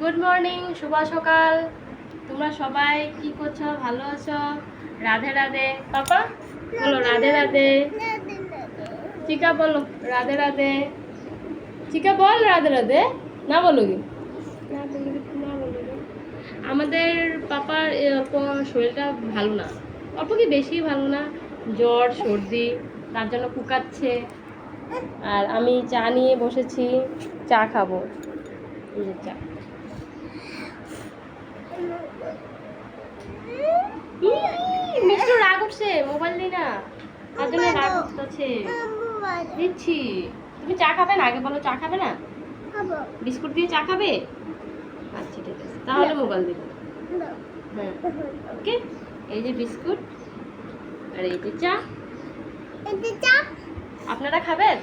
Good morning, শুভ সকাল। তোমরা সবাই কি করছো? ভালো আছো? রাধে রাধে। পাপা বলো রাধে রাধে। চিকা বলো রাধে রাধে। চিকা বল রাধে রাধে। না বলো কি? না বলো কি? না বলো কি? আমাদের পাপার অল্প শরীরটা ভালো না, অল্প কি বেশি ভালো না, জ্বর সর্দি, তার জন্য কুকাচ্ছে। আর আমি চা নিয়ে বসেছি, চা খাবো। এই যে চা। মিষ্টু রাগ উঠছে, মোবাইল দিই না, তার জন্য রাগ উঠতেছে। দিচ্ছি। তুমি চা খাবে না? আগে বলো চা খাবে না? বিস্কুট দিয়ে চা খাবে? আচ্ছা ঠিক আছে, তাহলে মোবাইল দিব। হ্যাঁ ওকে। এই যে বিস্কুট আর এই যে চা। আপনারা খাবেন?